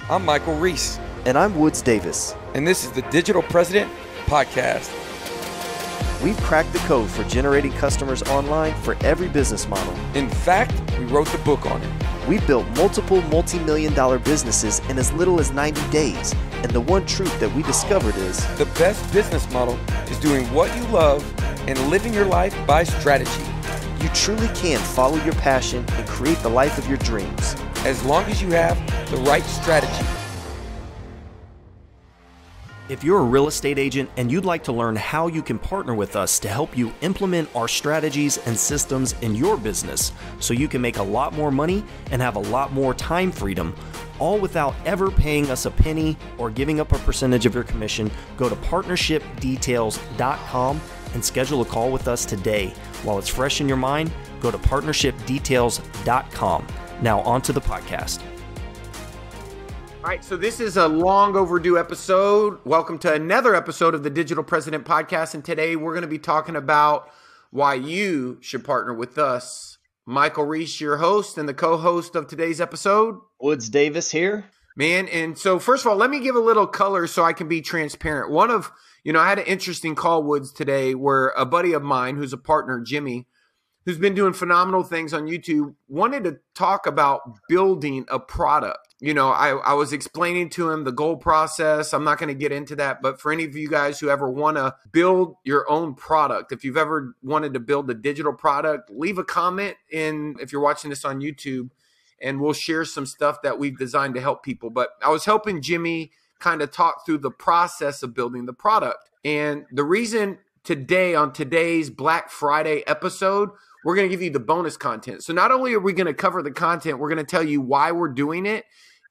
I'm Michael Reese. And I'm Woods Davis. And this is the Digital President Podcast. We've cracked the code for generating customers online for every business model. In fact, we wrote the book on it. We built multiple multi-million-dollar businesses in as little as 90 days. And the one truth that we discovered is the best business model is doing what you love and living your life by strategy. You truly can follow your passion and create the life of your dreams, as long as you have the right strategy. If you're a real estate agent and you'd like to learn how you can partner with us to help you implement our strategies and systems in your business so you can make a lot more money and have a lot more time freedom, all without ever paying us a penny or giving up a percentage of your commission, go to partnershipdetails.com and schedule a call with us today. While it's fresh in your mind, go to partnershipdetails.com. Now on to the podcast. All right, so this is a long overdue episode. Welcome to another episode of the Digital President Podcast, and today we're going to be talking about why you should partner with us. Michael Reese, your host and the co-host of today's episode. Woods Davis here. Man, and so first of all, let me give a little color so I can be transparent. I had an interesting call, Woods, today where a buddy of mine who's a partner, Jimmy, who's been doing phenomenal things on YouTube, wanted to talk about building a product. I was explaining to him the goal process. I'm not going to get into that, but for any of you guys who ever want to build your own product, if you've ever wanted to build a digital product, leave a comment if you're watching this on YouTube, and we'll share some stuff that we've designed to help people. But I was helping Jimmy kind of talk through the process of building the product. And the reason today, on today's Black Friday episode, we're going to give you the bonus content. So not only are we going to cover the content, we're going to tell you why we're doing it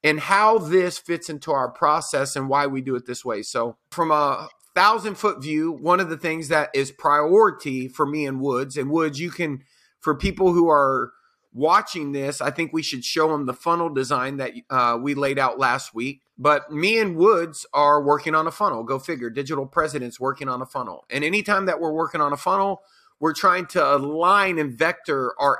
and how this fits into our process and why we do it this way. So from a 1,000-foot view, one of the things that is priority for me and Woods, for people who are watching this, I think we should show them the funnel design that we laid out last week. But me and Woods are working on a funnel. Go figure, Digital President's working on a funnel. And anytime that we're working on a funnel, we're trying to align and vector our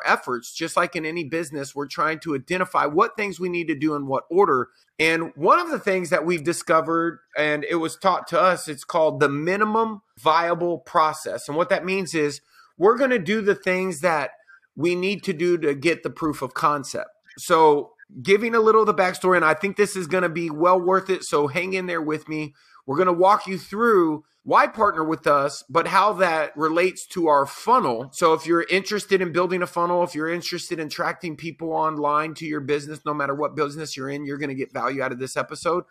efforts. Just like in any business, we're trying to identify what things we need to do in what order. And one of the things that we've discovered, and it was taught to us, it's called the minimum viable process. And what that means is we're going to do the things that we need to do to get the proof of concept. So giving a little of the backstory, and I think this is going to be well worth it, so hang in there with me. We're going to walk you through why partner with us, but how that relates to our funnel. So if you're interested in building a funnel, if you're interested in attracting people online to your business, no matter what business you're in, you're going to get value out of this episode.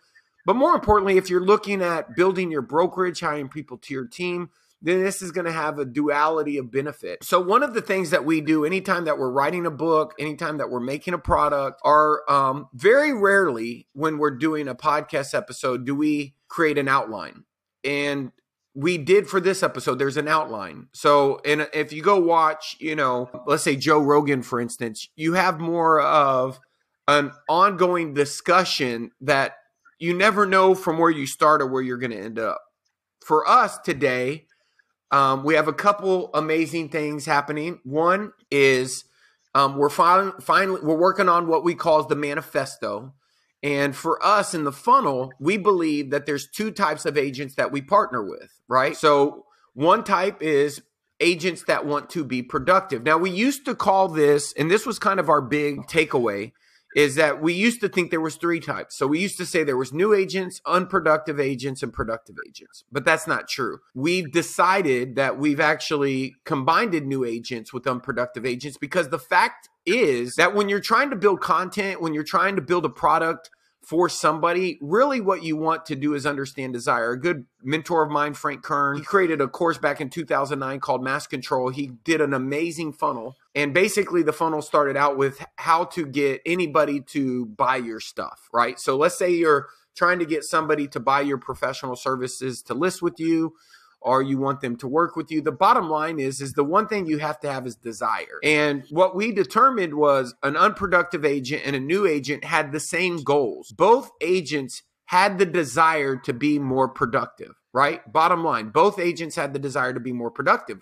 But more importantly, if you're looking at building your brokerage, hiring people to your team, then this is going to have a duality of benefit. So one of the things that we do anytime that we're writing a book, anytime that we're making a product, are very rarely when we're doing a podcast episode, do we create an outline. And we did for this episode, there's an outline. So if you go watch, let's say Joe Rogan, for instance, you have more of an ongoing discussion that you never know from where you start or where you're going to end up. For us today, we have a couple amazing things happening. One is we're working on what we call the manifesto. And for us in the funnel, we believe that there's two types of agents that we partner with, right? So one type is agents that want to be productive. Now, we used to call this, and this was kind of our big takeaway, is that we used to think there was three types. So we used to say there was new agents, unproductive agents, and productive agents. But that's not true. We've decided that we've actually combined new agents with unproductive agents, because the fact is that when you're trying to build content, when you're trying to build a product for somebody, really what you want to do is understand desire. A good mentor of mine, Frank Kern, he created a course back in 2009 called Mass Control. He did an amazing funnel. And basically the funnel started out with how to get anybody to buy your stuff, right? So let's say you're trying to get somebody to buy your professional services to list with you, or you want them to work with you. The bottom line is the one thing you have to have is desire. And what we determined was an unproductive agent and a new agent had the same goals. Both agents had the desire to be more productive, right? Bottom line, both agents had the desire to be more productive.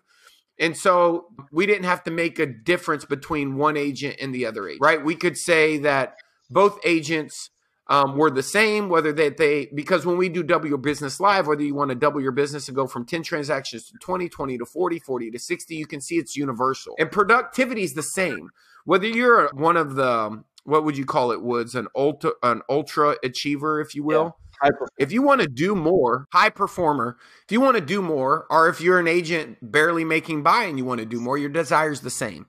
And so we didn't have to make a difference between one agent and the other agent, right? We could say that both agents were the same, whether because when we do double your business live, whether you want to double your business and go from 10 transactions to 20, 20 to 40, 40 to 60, you can see it's universal. And productivity is the same. Whether you're one of the, what would you call it, Woods, an ultra achiever, if you will. Yeah. If you want to do more, high performer, if you want to do more, or if you're an agent barely making by and you want to do more, your desire is the same.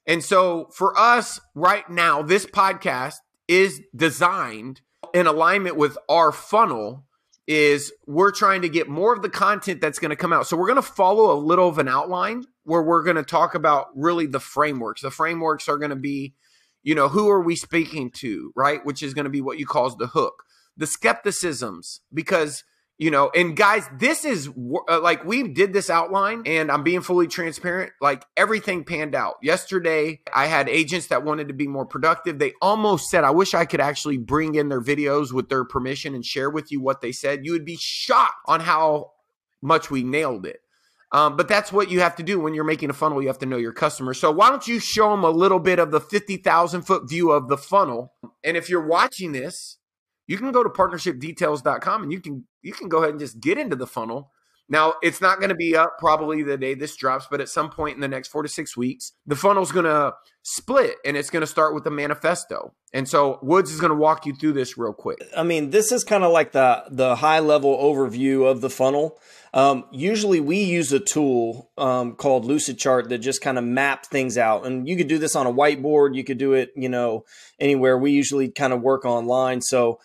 And so for us right now, this podcast is designed in alignment with our funnel. Is we're trying to get more of the content that's going to come out. So we're going to follow a little of an outline where we're going to talk about really the frameworks. The frameworks are going to be, who are we speaking to, right? Which is going to be what you call the hook, the skepticisms, because and guys, this is like, we did this outline and I'm being fully transparent. Like, everything panned out. Yesterday, I had agents that wanted to be more productive. They almost said, I wish I could actually bring in their videos with their permission and share with you what they said. You would be shocked on how much we nailed it. But that's what you have to do when you're making a funnel. You have to know your customer. So why don't you show them a little bit of the 50,000 foot view of the funnel? And if you're watching this, you can go to partnershipdetails.com and you can go ahead and just get into the funnel. Now, it's not going to be up probably the day this drops, but at some point in the next 4 to 6 weeks, the funnel's going to split and it's going to start with a manifesto. And so Woods is going to walk you through this real quick. I mean, this is kind of like the high level overview of the funnel. Usually we use a tool called Lucid Chart that just kind of map things out. And you could do this on a whiteboard. You could do it, anywhere. We usually kind of work online. So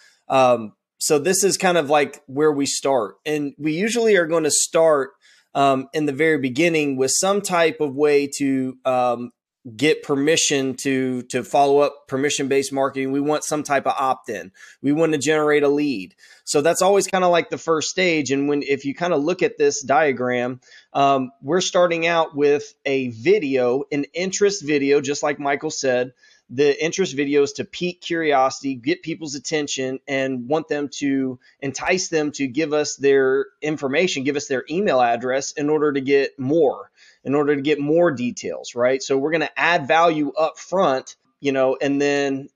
this is kind of like where we start. And we usually are going to start in the very beginning with some type of way to get permission to follow up, permission-based marketing. We want some type of opt-in. We want to generate a lead. So that's always kind of like the first stage. And if you kind of look at this diagram, we're starting out with a video, an interest video, just like Michael said. The interest video is to pique curiosity, get people's attention, and want them to entice them to give us their information, give us their email address in order to get more details, right? So we're going to add value up front, and then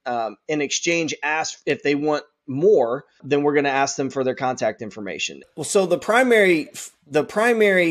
in exchange, ask if they want more, then we're going to ask them for their contact information. Well, so the primary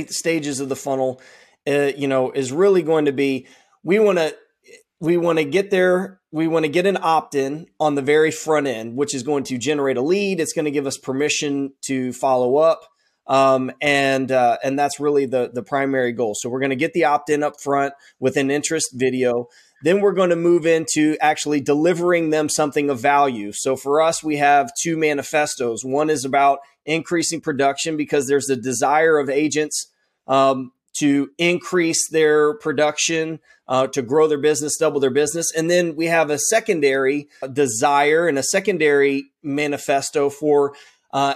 stages of the funnel, is really going to be, we want to get there. We want to get an opt-in on the very front end, which is going to generate a lead. It's going to give us permission to follow up. And that's really the primary goal. So we're going to get the opt-in up front with an interest video. Then we're going to move into actually delivering them something of value. So for us, we have 2 manifestos. One is about increasing production because there's a desire of agents, to increase their production, to grow their business, double their business. And then we have a secondary desire and a secondary manifesto for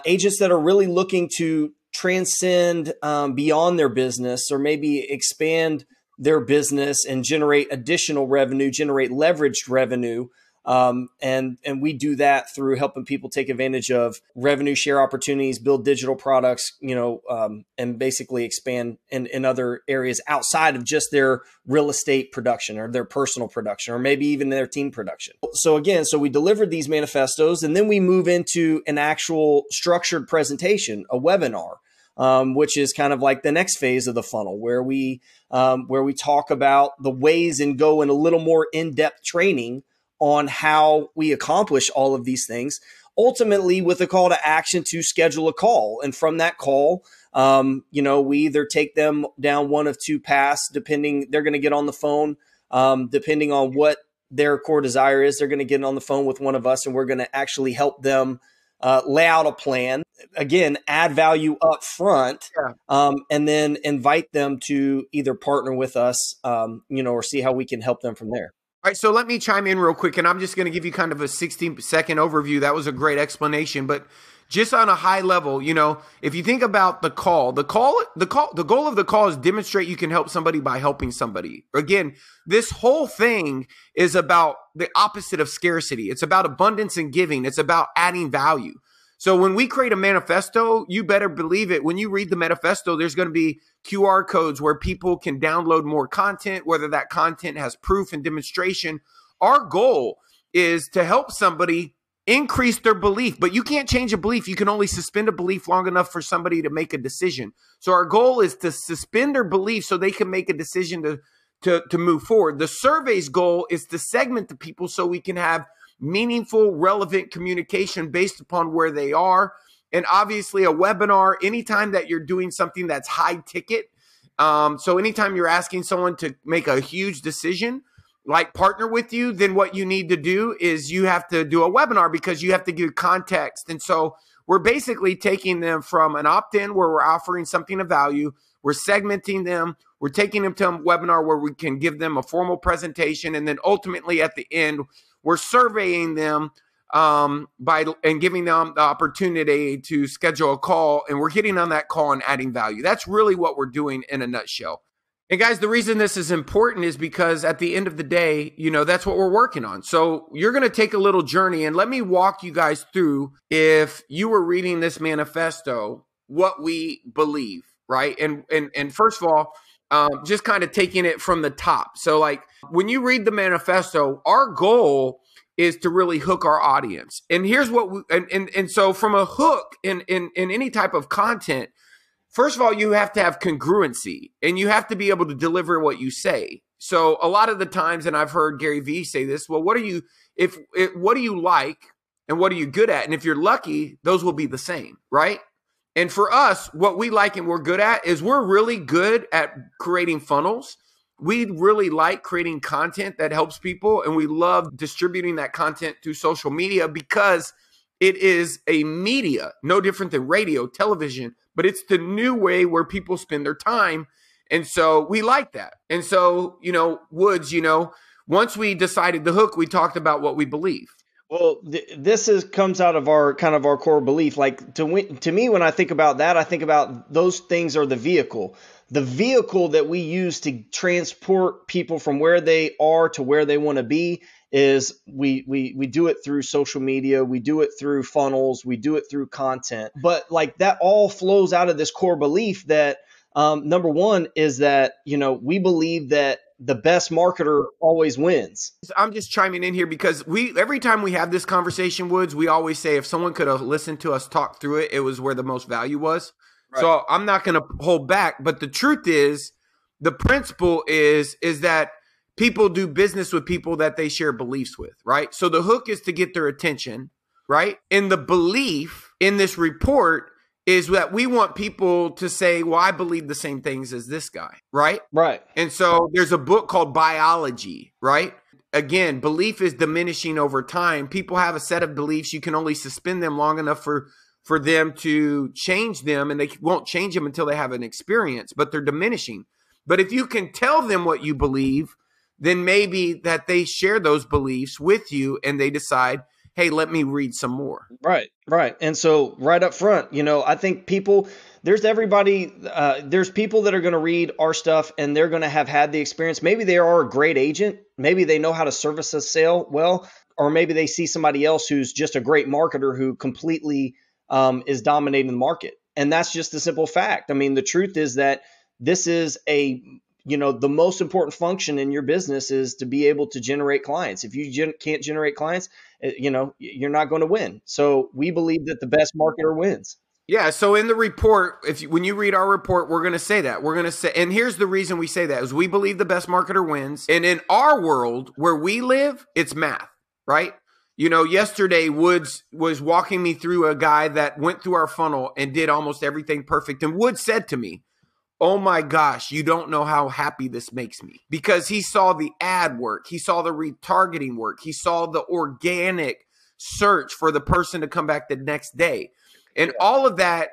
agents that are really looking to transcend beyond their business, or maybe expand their business and generate additional revenue, generate leveraged revenue. And we do that through helping people take advantage of revenue share opportunities, build digital products, and basically expand in other areas outside of just their real estate production or their personal production, or maybe even their team production. So we delivered these manifestos, and then we move into an actual structured presentation, a webinar. Which is kind of like the next phase of the funnel, where we talk about the ways and go in a little more in-depth training on how we accomplish all of these things, ultimately with a call to action to schedule a call. And from that call, we either take them down one of 2 paths, depending, they're going to get on the phone, depending on what their core desire is, they're going to get on the phone with one of us, and we're going to actually help them lay out a plan, again, add value up front, and then invite them to either partner with us, or see how we can help them from there. All right, so let me chime in real quick, and I'm just going to give you kind of a 60-second overview. That was a great explanation, but just on a high level, if you think about the goal of the call is demonstrate you can help somebody by helping somebody. Again, this whole thing is about the opposite of scarcity. It's about abundance and giving. It's about adding value. So when we create a manifesto, you better believe it. When you read the manifesto, there's going to be QR codes where people can download more content, whether that content has proof and demonstration. Our goal is to help somebody increase their belief. But you can't change a belief. You can only suspend a belief long enough for somebody to make a decision. So our goal is to suspend their belief so they can make a decision to move forward. The survey's goal is to segment the people so we can have meaningful, relevant communication based upon where they are. And obviously a webinar, anytime that you're doing something that's high ticket. So anytime you're asking someone to make a huge decision, like partner with you, then what you need to do is you have to do a webinar because you have to give context. And so we're basically taking them from an opt-in where we're offering something of value. We're segmenting them. We're taking them to a webinar where we can give them a formal presentation. And then ultimately at the end, we're surveying them and giving them the opportunity to schedule a call. And we're getting on that call and adding value. That's really what we're doing in a nutshell. And guys, the reason this is important is because at the end of the day, that's what we're working on. So you're going to take a little journey and let me walk you guys through, if you were reading this manifesto, what we believe, right? And first of all, just kind of taking it from the top. So like when you read the manifesto, our goal is to really hook our audience. And here's what and so from a hook in any type of content, first of all, you have to have congruency and you have to be able to deliver what you say. So a lot of the times, and I've heard Gary Vee say this, well, what do you like and what are you good at? And if you're lucky, those will be the same, right? And for us, what we like and we're good at is we're really good at creating funnels. We really like creating content that helps people. And we love distributing that content through social media because it is a media, no different than radio, television, but it's the new way where people spend their time. And so we like that. And so, Woods, once we decided the hook, we talked about what we believe. Well, this comes out of our kind of our core belief. Like to me, when I think about that, I think about those things are the vehicle that we use to transport people from where they are to where they want to be. Is we do it through social media, we do it through funnels, we do it through content. But like that all flows out of this core belief that number one is that, we believe that the best marketer always wins. I'm just chiming in here because every time we have this conversation, Woods, we always say if someone could have listened to us talk through it, it was where the most value was. Right. So I'm not going to hold back. But the truth is, the principle is that people do business with people that they share beliefs with, right? So the hook is to get their attention, right? And the belief in this report is that we want people to say, well, I believe the same things as this guy, right? Right. And so there's a book called Biology, right? Again, belief is diminishing over time. People have a set of beliefs. You can only suspend them long enough for them to change them, and they won't change them until they have an experience, but they're diminishing. But if you can tell them what you believe, then maybe that they share those beliefs with you and they decide, hey, let me read some more. Right. And so right up front, I think there's people that are going to read our stuff and they're going to have had the experience. Maybe they are a great agent. Maybe they know how to service a sale well, or maybe they see somebody else who's just a great marketer who completely is dominating the market. And that's just the simple fact. I mean, the truth is that this is the most important function in your business is to be able to generate clients. If you can't generate clients, you're not going to win. So we believe that the best marketer wins. Yeah. So in the report, when you read our report, we're going to say that. We're going to say, and here's the reason we say that is we believe the best marketer wins. And in our world where we live, it's math, right? Yesterday Woods was walking me through a guy that went through our funnel and did almost everything perfect. And Woods said to me, oh my gosh, you don't know how happy this makes me, because he saw the ad work. He saw the retargeting work. He saw the organic search for the person to come back the next day. And all of that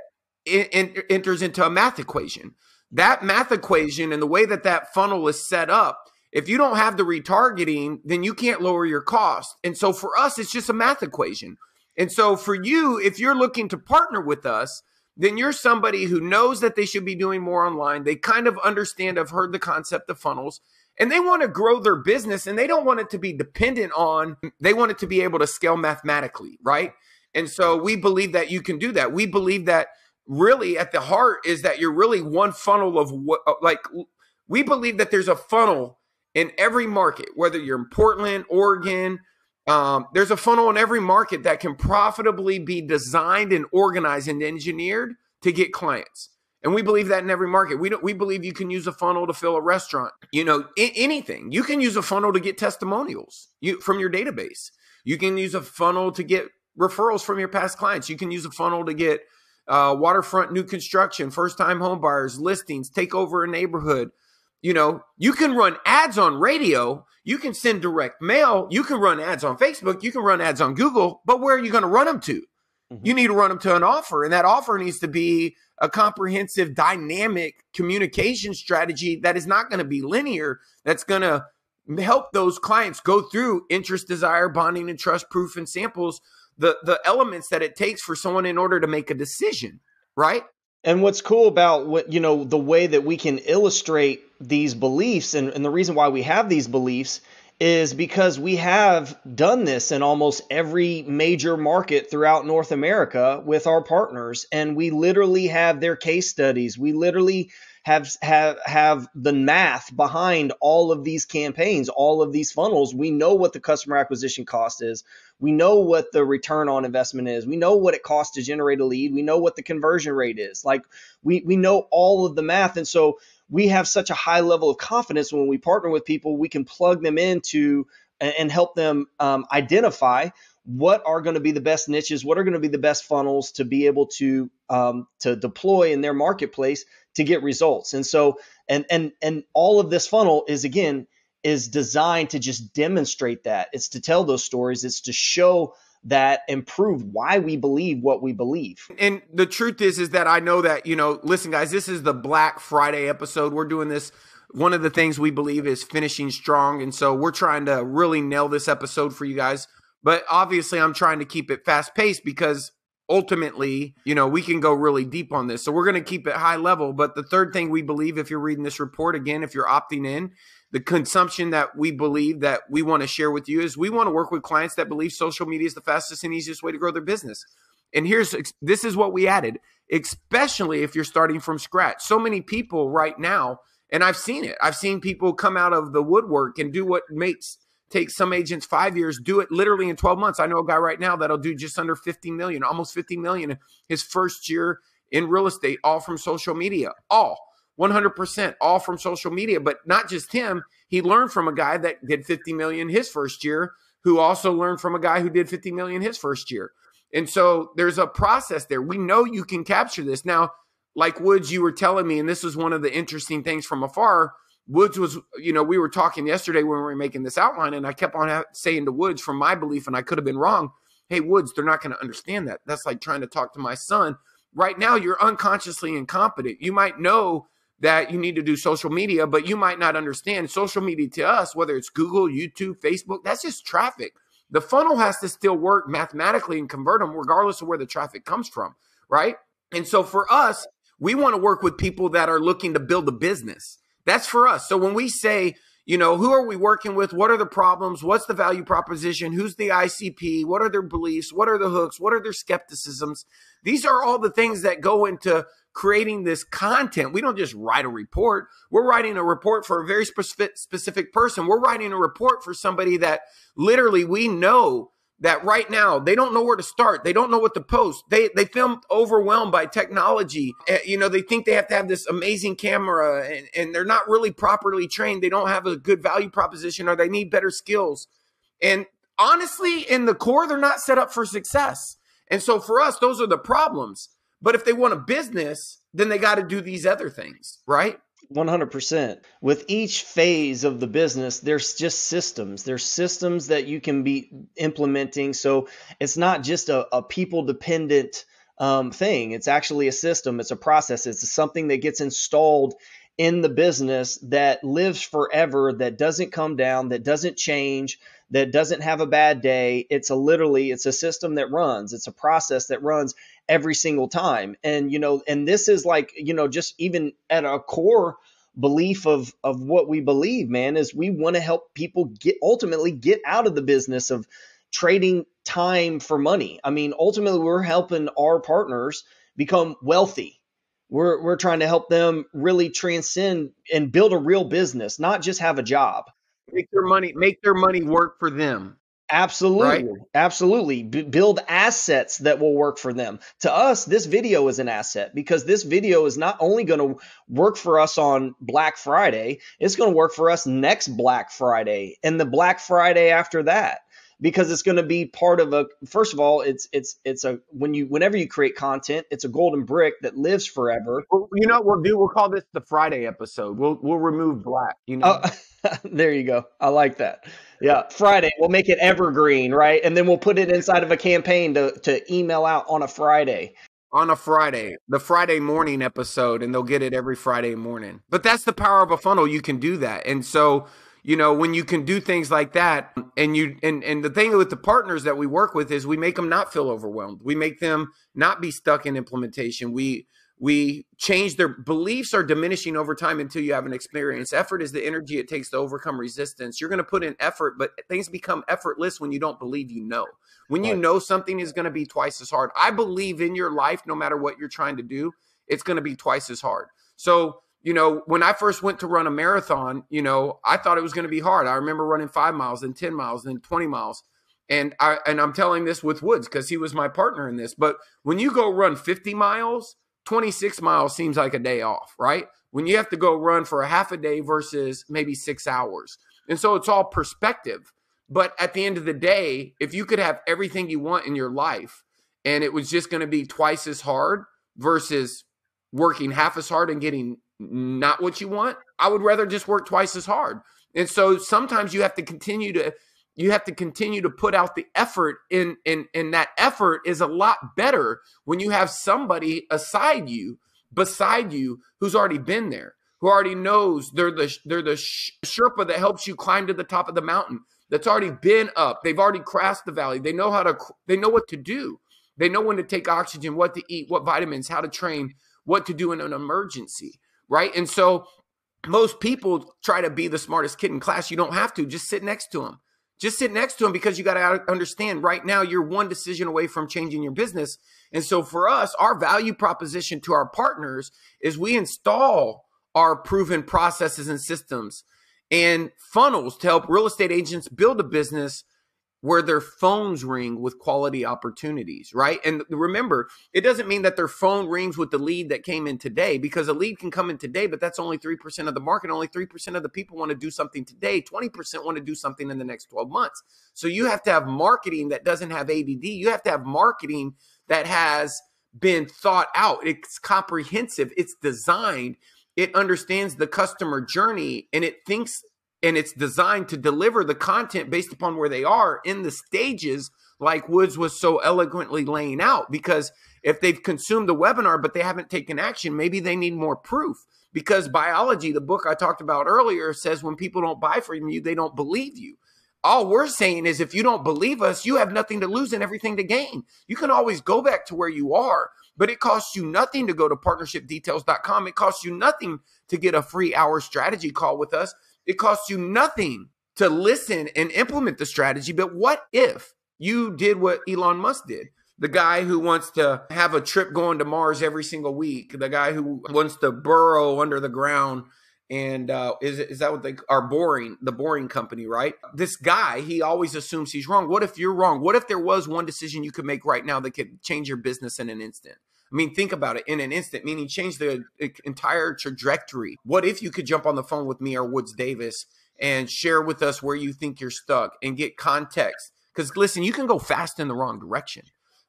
enters into a math equation. That math equation and the way that funnel is set up, if you don't have the retargeting, then you can't lower your cost. And so for us, it's just a math equation. And so for you, if you're looking to partner with us, then you're somebody who knows that they should be doing more online. They kind of understand, have heard the concept of funnels, and they want to grow their business, and they don't want it to be dependent on, they want it to be able to scale mathematically, right? And so we believe that you can do that. We believe that really at the heart is that you're really one funnel of what, we believe that there's a funnel in every market, whether you're in Portland, Oregon, There's a funnel in every market that can profitably be designed and organized and engineered to get clients. And we believe that in every market. We believe you can use a funnel to fill a restaurant. Anything. You can use a funnel to get testimonials from your database. You can use a funnel to get referrals from your past clients. You can use a funnel to get waterfront new construction, first-time home buyers, listings, take over a neighborhood. You can run ads on radio. You can send direct mail. You can run ads on Facebook. You can run ads on Google. But where are you going to run them to? Mm-hmm. You need to run them to an offer. And that offer needs to be a comprehensive, dynamic communication strategy that is not going to be linear, that's going to help those clients go through interest, desire, bonding, and trust, proof, and samples, the elements that it takes for someone in order to make a decision, right? And what's cool about the way that we can illustrate these beliefs and the reason why we have these beliefs is because we have done this in almost every major market throughout North America with our partners. And we literally have their case studies. We literally have the math behind all of these campaigns, all of these funnels. We know what the customer acquisition cost is. We know what the return on investment is. We know what it costs to generate a lead. We know what the conversion rate is. Like we know all of the math. And so we have such a high level of confidence when we partner with people, we can plug them into and help them identify what are going to be the best niches, what are going to be the best funnels to be able to deploy in their marketplace to get results. And so, and all of this funnel is designed to just demonstrate that. It's to tell those stories. It's to show that and prove why we believe what we believe. And the truth is that I know that, listen, guys, this is the Black Friday episode. We're doing this. One of the things we believe is finishing strong. And so we're trying to really nail this episode for you guys. But obviously I'm trying to keep it fast paced because ultimately, we can go really deep on this. So we're going to keep it high level. But the third thing we believe, if you're reading this report, again, if you're opting in, the consumption that we believe that we want to share with you is we want to work with clients that believe social media is the fastest and easiest way to grow their business. And this is what we added, especially if you're starting from scratch. So many people right now, and I've seen it. I've seen people come out of the woodwork and do what takes some agents 5 years, do it literally in 12 months. I know a guy right now that'll do just under 50 million, almost 50 million his first year in real estate, all from social media, all 100%, all from social media. But not just him. He learned from a guy that did 50 million his first year, who also learned from a guy who did 50 million his first year. And so there's a process there. We know you can capture this. Now, like Woods, you were telling me, and this was one of the interesting things from afar, Woods was, we were talking yesterday when we were making this outline, and I kept on saying to Woods, from my belief, and I could have been wrong, hey, Woods, they're not going to understand that. That's like trying to talk to my son. Right now, you're unconsciously incompetent. You might know that you need to do social media, but you might not understand social media to us, whether it's Google, YouTube, Facebook, that's just traffic. The funnel has to still work mathematically and convert them regardless of where the traffic comes from, right? And so for us, we want to work with people that are looking to build a business. That's for us. So when we say, who are we working with? What are the problems? What's the value proposition? Who's the ICP? What are their beliefs? What are the hooks? What are their skepticisms? These are all the things that go into creating this content. We don't just write a report. We're writing a report for a very specific person. We're writing a report for somebody that literally we know that right now they don't know where to start. They don't know what to post. They feel overwhelmed by technology. They think they have to have this amazing camera and they're not really properly trained. They don't have a good value proposition or they need better skills. And honestly, in the core, they're not set up for success. And so for us, those are the problems. But if they want a business, then they got to do these other things, right? 100%. With each phase of the business, there's just systems. There's systems that you can be implementing. So it's not just a people-dependent thing. It's actually a system. It's a process. It's something that gets installed in the business that lives forever, that doesn't come down, that doesn't change, that doesn't have a bad day. It's a system that runs. It's a process that runs every single time. And, and this is like, just even at a core belief of what we believe, man, is we want to help people ultimately get out of the business of trading time for money. I mean, ultimately we're helping our partners become wealthy. We're trying to help them really transcend and build a real business, not just have a job. Make their money work for them. right? Absolutely. Absolutely. Build assets that will work for them. To us, this video is an asset because this video is not only going to work for us on Black Friday, it's going to work for us next Black Friday and the Black Friday after that. Because it's going to be part of a, first of all, it's a, whenever you create content, it's a golden brick that lives forever. Well, you know what we'll do? We'll call this the Friday episode. We'll remove black, you know. Oh, there you go. I like that. Yeah, Friday. We'll make it evergreen, right? And then we'll put it inside of a campaign to email out on a Friday. On a Friday, the Friday morning episode, and they'll get it every Friday morning. But that's the power of a funnel. You can do that. And so, you know, when you can do things like that, and the thing with the partners that we work with is we make them not feel overwhelmed. We make them not be stuck in implementation. We change their beliefs are diminishing over time until you have an experience. Effort is the energy it takes to overcome resistance. You're going to put in effort, but things become effortless when you don't believe you know. When you know something is going to be twice as hard. I believe in your life, no matter what you're trying to do, it's going to be twice as hard. So, you know, when I first went to run a marathon, you know, I thought it was going to be hard. I remember running 5 miles, then 10 miles, then 20 miles. And I'm telling this with Woods because he was my partner in this. But when you go run 50 miles, 26 miles seems like a day off, right? When you have to go run for a half a day versus maybe 6 hours. And so it's all perspective. But at the end of the day, if you could have everything you want in your life and it was just going to be twice as hard versus working half as hard and getting not what you want, I would rather just work twice as hard. And so sometimes you have to continue to put out the effort and that effort is a lot better when you have somebody beside you who's already been there, who already knows they're the Sherpa that helps you climb to the top of the mountain, that's already been up. They've already crossed the valley. They know what to do. They know when to take oxygen, what to eat, what vitamins, how to train, what to do in an emergency, right? And so most people try to be the smartest kid in class. You don't have to. Just sit next to them. Just sit next to them because you got to understand right now you're one decision away from changing your business. And so for us, our value proposition to our partners is we install our proven processes and systems and funnels to help real estate agents build a business where their phones ring with quality opportunities, right? And remember, it doesn't mean that their phone rings with the lead that came in today, because a lead can come in today, but that's only 3% of the market. Only 3% of the people want to do something today. 20% want to do something in the next 12 months. So you have to have marketing that doesn't have ADD. You have to have marketing that has been thought out. It's comprehensive. It's designed. It understands the customer journey, and it thinks, and it's designed to deliver the content based upon where they are in the stages, like Woods was so eloquently laying out. Because if they've consumed the webinar, but they haven't taken action, maybe they need more proof. Because biology, the book I talked about earlier, says when people don't buy from you, they don't believe you. All we're saying is if you don't believe us, you have nothing to lose and everything to gain. You can always go back to where you are, but it costs you nothing to go to partnershipdetails.com. It costs you nothing to get a free hour strategy call with us. It costs you nothing to listen and implement the strategy. But what if you did what Elon Musk did? The guy who wants to have a trip going to Mars every single week, the guy who wants to burrow under the ground, and is that what they are? The boring company, right? This guy, he always assumes he's wrong. What if you're wrong? What if there was one decision you could make right now that could change your business in an instant? I mean, think about it, in an instant, meaning change the entire trajectory. What if you could jump on the phone with me or Woods Davis and share with us where you think you're stuck and get context? Because listen, you can go fast in the wrong direction.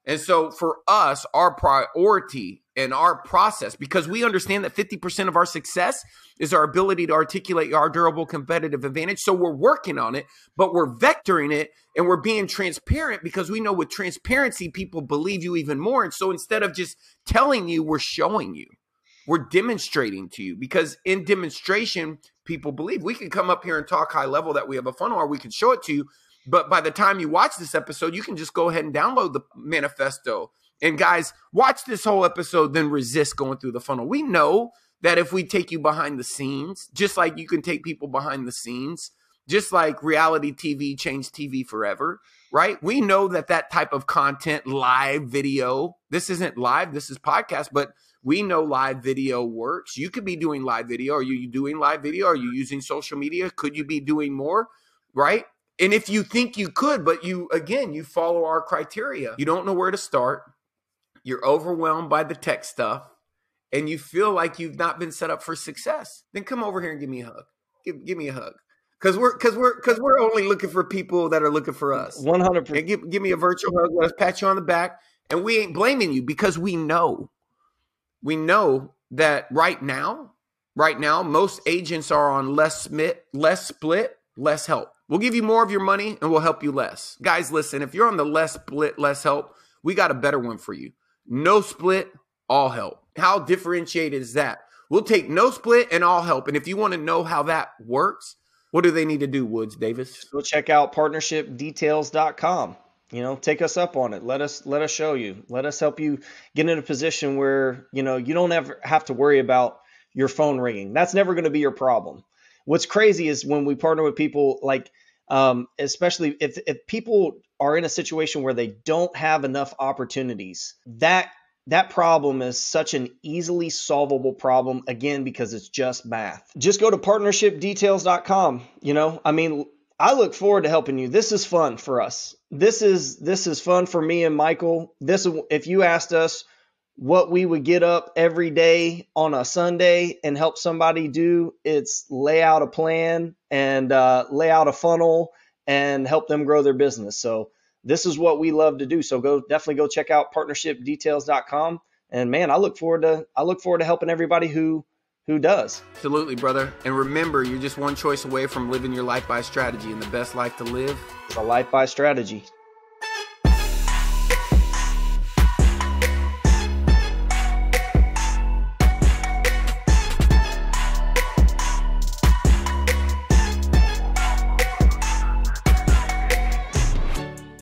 And so for us, our priority and our process, because we understand that 50% of our success is our ability to articulate our durable competitive advantage. So we're working on it, but we're vectoring it, and we're being transparent because we know with transparency, people believe you even more. And so instead of just telling you, we're showing you. We're demonstrating to you, because in demonstration, people believe. We can come up here and talk high level that we have a funnel, or we can show it to you. But by the time you watch this episode, you can just go ahead and download the manifesto. And guys, watch this whole episode, then resist going through the funnel. We know that if we take you behind the scenes, just like you can take people behind the scenes, just like reality TV changed TV forever, right? We know that that type of content, live video, this isn't live, this is podcast, but we know live video works. You could be doing live video. Are you doing live video? Are you using social media? Could you be doing more, right? And if you think you could, but you follow our criteria, you don't know where to start, you're overwhelmed by the tech stuff, and you feel like you've not been set up for success, then come over here and give me a hug. Give me a hug. Because we're only looking for people that are looking for us. 100%. And give me a virtual hug. Let us pat you on the back. And we ain't blaming you, because we know that right now, most agents are on less split, less help. We'll give you more of your money and we'll help you less. Guys, listen, if you're on the less split, less help, we got a better one for you. No split, all help. How differentiated is that? We'll take no split and all help. And if you want to know how that works, what do they need to do, Woods Davis? Go check out partnershipdetails.com. Take us up on it. Let us show you. Let us help you get in a position where, you don't ever have to worry about your phone ringing. That's never going to be your problem. What's crazy is when we partner with people, like, especially if people are in a situation where they don't have enough opportunities, that problem is such an easily solvable problem, again, because it's just math. Just go to partnershipdetails.com. I look forward to helping you. This is fun for us. This is fun for me and Michael. If you asked us what we would get up every day on a Sunday and help somebody do, it's lay out a plan and lay out a funnel and help them grow their business. So this is what we love to do. So definitely go check out partnershipdetails.com. And man, I look forward to helping everybody who does. Absolutely, brother. And remember, you're just one choice away from living your life by strategy, and the best life to live is a life by strategy.